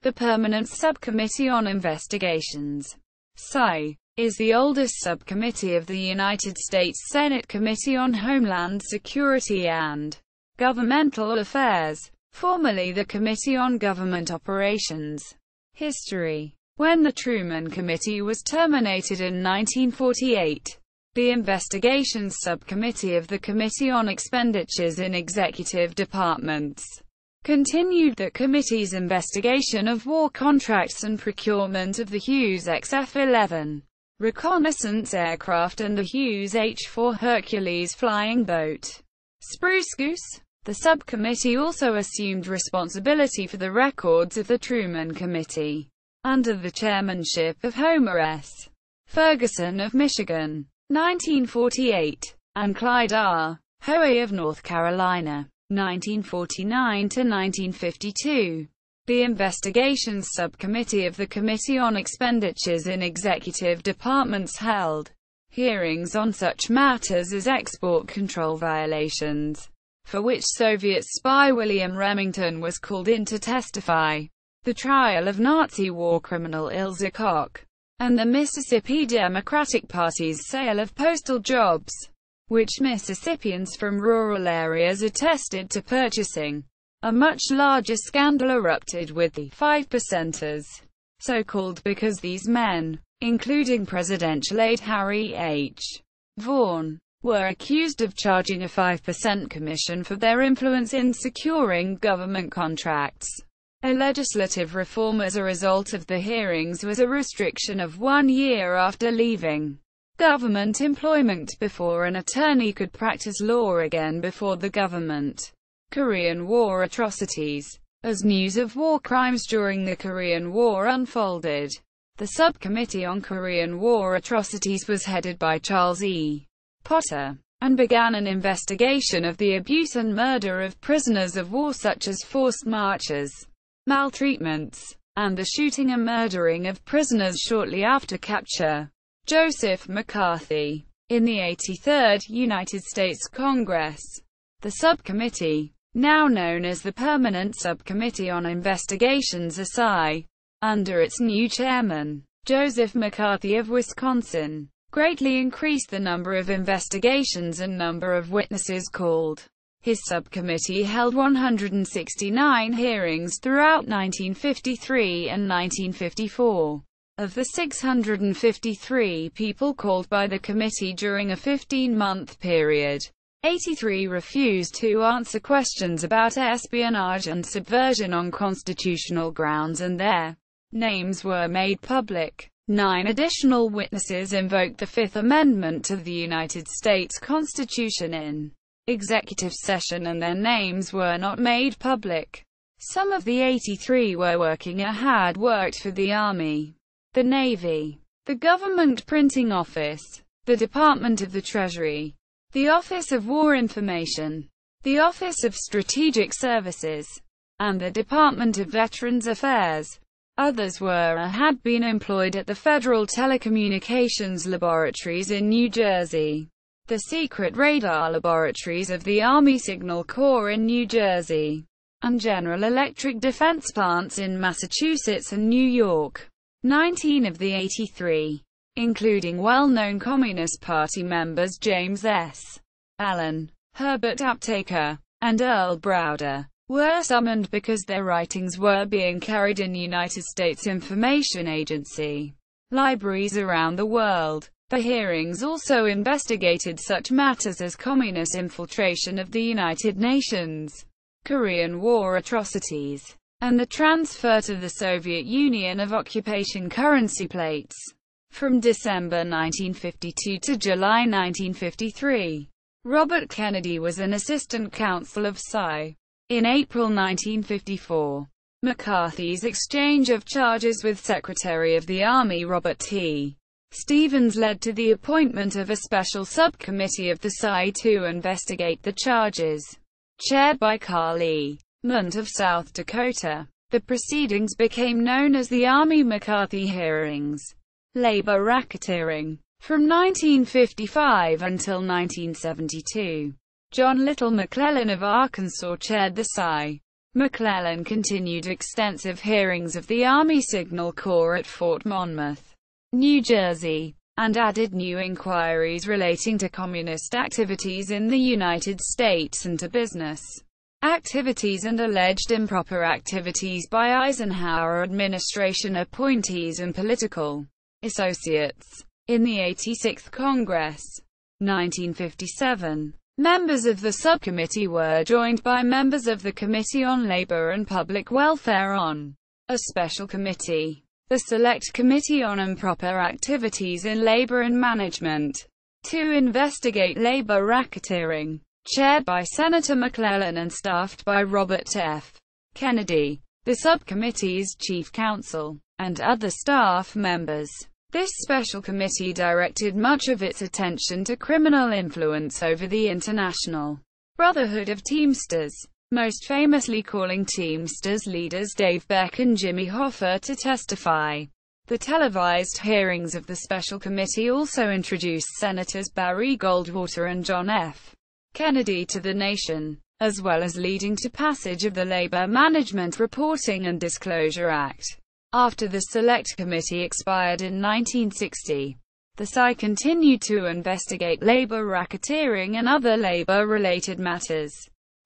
The Permanent Subcommittee on Investigations (SI) is the oldest subcommittee of the United States Senate Committee on Homeland Security and Governmental Affairs, formerly the Committee on Government Operations. History. When the Truman Committee was terminated in 1948, the Investigations Subcommittee of the Committee on Expenditures in Executive Departments continued the committee's investigation of war contracts and procurement of the Hughes XF-11 reconnaissance aircraft and the Hughes H-4 Hercules flying boat. Spruce Goose. The subcommittee also assumed responsibility for the records of the Truman Committee, under the chairmanship of Homer S. Ferguson of Michigan, 1948, and Clyde R. Hoey of North Carolina, 1949 to 1952. The Investigations Subcommittee of the Committee on Expenditures in Executive Departments held hearings on such matters as export control violations, for which Soviet spy William Remington was called in to testify, the trial of Nazi war criminal Ilse Koch, and the Mississippi Democratic Party's sale of postal jobs, which Mississippians from rural areas attested to purchasing. A much larger scandal erupted with the 5%ers, so called because these men, including presidential aide Harry H. Vaughan, were accused of charging a 5% commission for their influence in securing government contracts. A legislative reform as a result of the hearings was a restriction of 1 year after leaving government employment before an attorney could practice law again before the government. Korean War atrocities. As news of war crimes during the Korean War unfolded, the Subcommittee on Korean War Atrocities was headed by Charles E. Potter, and began an investigation of the abuse and murder of prisoners of war such as forced marches, maltreatments, and the shooting and murdering of prisoners shortly after capture. Joseph McCarthy. In the 83rd United States Congress, the subcommittee, now known as the Permanent Subcommittee on Investigations (SI), under its new chairman, Joseph McCarthy of Wisconsin, greatly increased the number of investigations and number of witnesses called. His subcommittee held 169 hearings throughout 1953 and 1954. Of the 653 people called by the committee during a 15-month period, 83 refused to answer questions about espionage and subversion on constitutional grounds, and their names were made public. 9 additional witnesses invoked the Fifth Amendment to the United States Constitution in executive session, and their names were not made public. Some of the 83 were working or had worked for the Army, the Navy, the Government Printing Office, the Department of the Treasury, the Office of War Information, the Office of Strategic Services, and the Department of Veterans Affairs. Others were or had been employed at the Federal Telecommunications Laboratories in New Jersey, the secret radar laboratories of the Army Signal Corps in New Jersey, and General Electric defense plants in Massachusetts and New York. 19 of the 83, including well-known Communist Party members James S. Allen, Herbert Aptaker, and Earl Browder, were summoned because their writings were being carried in United States Information Agency libraries around the world. The hearings also investigated such matters as communist infiltration of the United Nations, Korean War atrocities, and the transfer to the Soviet Union of occupation currency plates. From December 1952 to July 1953, Robert Kennedy was an assistant counsel of SI. In April 1954, McCarthy's exchange of charges with Secretary of the Army Robert T. Stevens led to the appointment of a special subcommittee of the SI to investigate the charges, chaired by Carl E. Munt of South Dakota. The proceedings became known as the Army-McCarthy hearings. Labor racketeering. From 1955 until 1972, John Little McClellan of Arkansas chaired the SI. McClellan continued extensive hearings of the Army Signal Corps at Fort Monmouth, New Jersey, and added new inquiries relating to communist activities in the United States and to business activities and alleged improper activities by Eisenhower administration appointees and political associates. In the 86th Congress, 1957, members of the subcommittee were joined by members of the Committee on Labor and Public Welfare on a special committee, the Select Committee on Improper Activities in Labor and Management, to investigate labor racketeering, chaired by Senator McClellan and staffed by Robert F. Kennedy, the subcommittee's chief counsel, and other staff members. This special committee directed much of its attention to criminal influence over the International Brotherhood of Teamsters, most famously calling Teamsters leaders Dave Beck and Jimmy Hoffa to testify. The televised hearings of the special committee also introduced Senators Barry Goldwater and John F. Kennedy to the nation, as well as leading to passage of the Labor Management Reporting and Disclosure Act. After the Select Committee expired in 1960, the SI continued to investigate labor racketeering and other labor-related matters.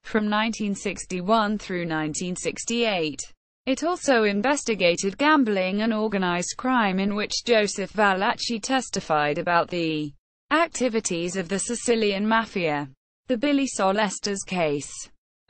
From 1961 through 1968, it also investigated gambling and organized crime, in which Joseph Valachi testified about the activities of the Sicilian Mafia. The Billy Solestas case.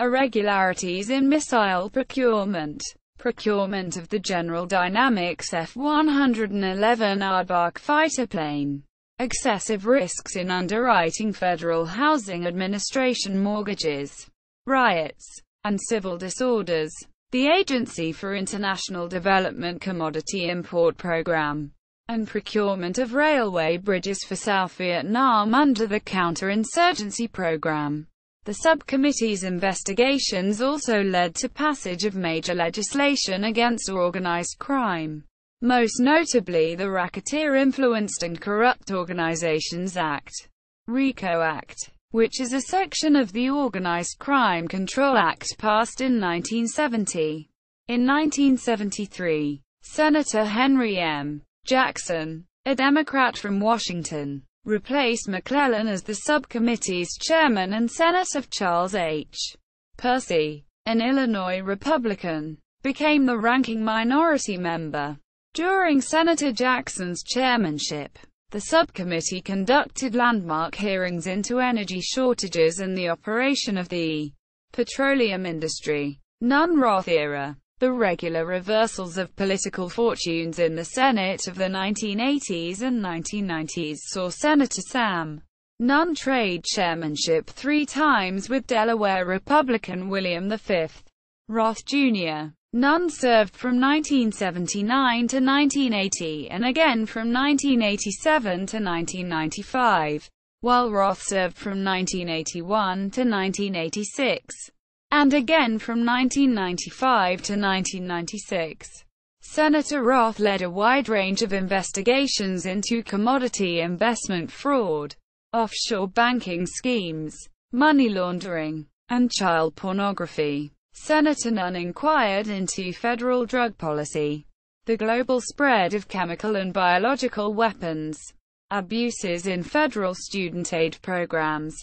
Irregularities in missile procurement. Procurement of the General Dynamics F-111 Aardvark fighter plane. Excessive risks in underwriting Federal Housing Administration mortgages. Riots and civil disorders. The Agency for International Development Commodity Import Program. And procurement of railway bridges for South Vietnam under the Counterinsurgency Program. The subcommittee's investigations also led to passage of major legislation against organized crime, most notably the Racketeer Influenced and Corrupt Organizations Act, RICO Act, which is a section of the Organized Crime Control Act passed in 1970. In 1973, Senator Henry M. Jackson, a Democrat from Washington, replaced McClellan as the subcommittee's chairman, and Senator Charles H. Percy, an Illinois Republican, became the ranking minority member. During Senator Jackson's chairmanship, the subcommittee conducted landmark hearings into energy shortages and the operation of the petroleum industry. Nunn-Roth era. The regular reversals of political fortunes in the Senate of the 1980s and 1990s saw Senator Sam Nunn trade chairmanship 3 times with Delaware Republican William V. Roth, Jr. Nunn served from 1979 to 1980 and again from 1987 to 1995, while Roth served from 1981 to 1986. And again from 1995 to 1996. Senator Roth led a wide range of investigations into commodity investment fraud, offshore banking schemes, money laundering, and child pornography. Senator Nunn inquired into federal drug policy, the global spread of chemical and biological weapons, abuses in federal student aid programs,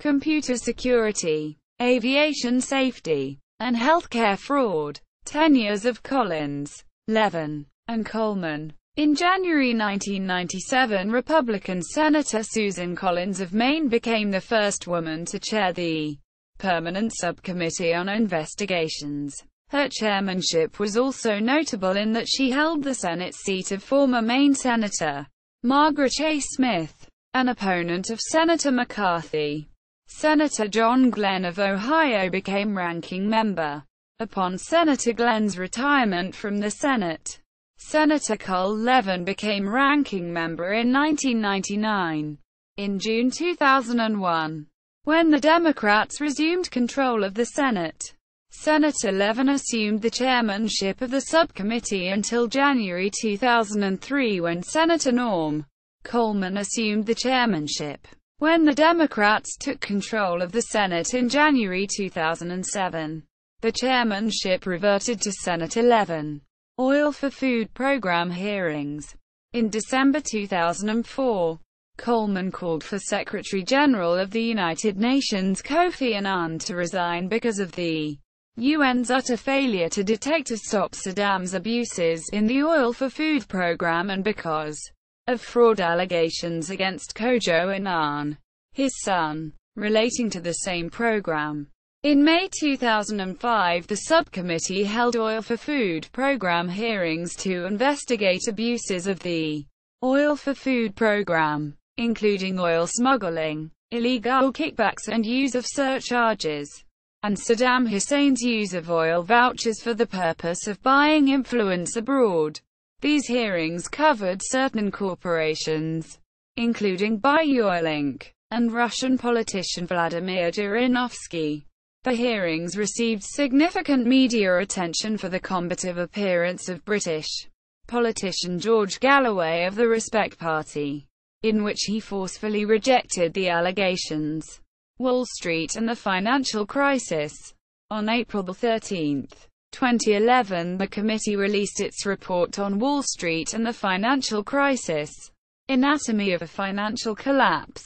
computer security, aviation safety, and healthcare fraud. Tenures of Collins, Levin, and Coleman. In January 1997, Republican Senator Susan Collins of Maine became the first woman to chair the Permanent Subcommittee on Investigations. Her chairmanship was also notable in that she held the Senate seat of former Maine Senator Margaret A. Smith, an opponent of Senator McCarthy. Senator John Glenn of Ohio became ranking member. Upon Senator Glenn's retirement from the Senate, Senator Cole Levin became ranking member in 1999. In June 2001, when the Democrats resumed control of the Senate, Senator Levin assumed the chairmanship of the subcommittee until January 2003, when Senator Norm Coleman assumed the chairmanship. When the Democrats took control of the Senate in January 2007, The chairmanship reverted to Senate 11. Oil for Food Program hearings. In December 2004, Coleman called for Secretary General of the United Nations Kofi Annan to resign because of the UN's utter failure to detect or stop Saddam's abuses in the Oil for Food program and because of fraud allegations against Kojo Annan, his son, relating to the same program. In May 2005, the subcommittee held Oil for Food program hearings to investigate abuses of the Oil for Food program, including oil smuggling, illegal kickbacks and use of surcharges, and Saddam Hussein's use of oil vouchers for the purpose of buying influence abroad. These hearings covered certain corporations, including Oil Inc., and Russian politician Vladimir Zhirinovsky. The hearings received significant media attention for the combative appearance of British politician George Galloway of the Respect Party, in which he forcefully rejected the allegations. Wall Street and the financial crisis. On April 13, 2011, the committee released its report on Wall Street and the financial crisis, Anatomy of a Financial Collapse.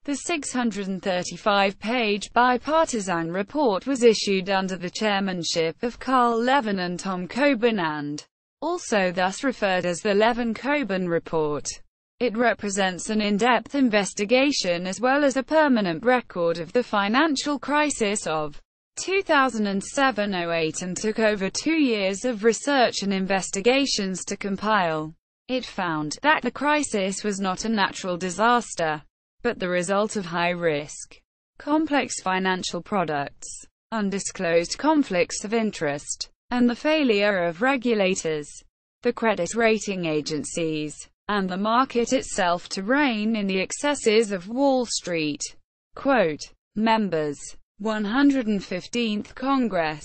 The 635-page bipartisan report was issued under the chairmanship of Carl Levin and Tom Coburn and also thus referred as the Levin-Coburn Report. It represents an in-depth investigation as well as a permanent record of the financial crisis of 2007-08 and took over 2 years of research and investigations to compile. It found that the crisis was not a natural disaster, but the result of high-risk, complex financial products, undisclosed conflicts of interest, and the failure of regulators, the credit rating agencies, and the market itself to rein in the excesses of Wall Street. Quote, Members, 115th Congress.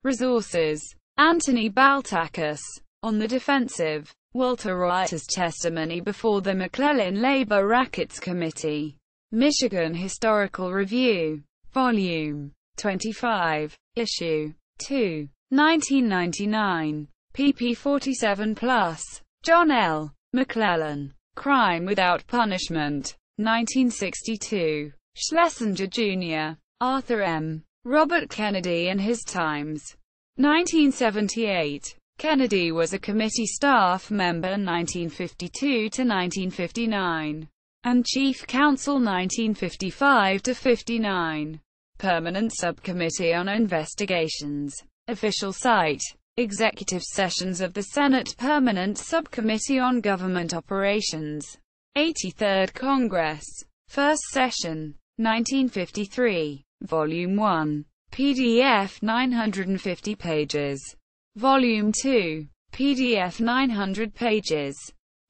Resources. Anthony Baltakis. On the defensive. Walter Reuters' testimony before the McClellan Labor Rackets Committee. Michigan Historical Review. Volume 25. Issue 2. 1999. pp. 47+. John L. McClellan. Crime Without Punishment. 1962. Schlesinger, Jr. Arthur M. Robert Kennedy and His Times. 1978. Kennedy was a committee staff member 1952 to 1959, and chief counsel 1955 to 59. Permanent Subcommittee on Investigations. Official site. Executive Sessions of the Senate Permanent Subcommittee on Government Operations. 83rd Congress. First Session. 1953. Volume 1. PDF 950 pages. Volume 2. PDF 900 pages.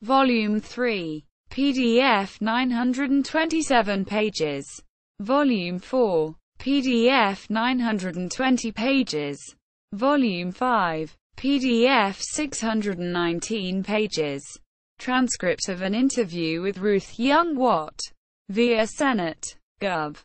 Volume 3. PDF 927 pages. Volume 4. PDF 920 pages. Volume 5. PDF 619 pages. Transcript of an interview with Ruth Young Watt. Via Senate. Gov.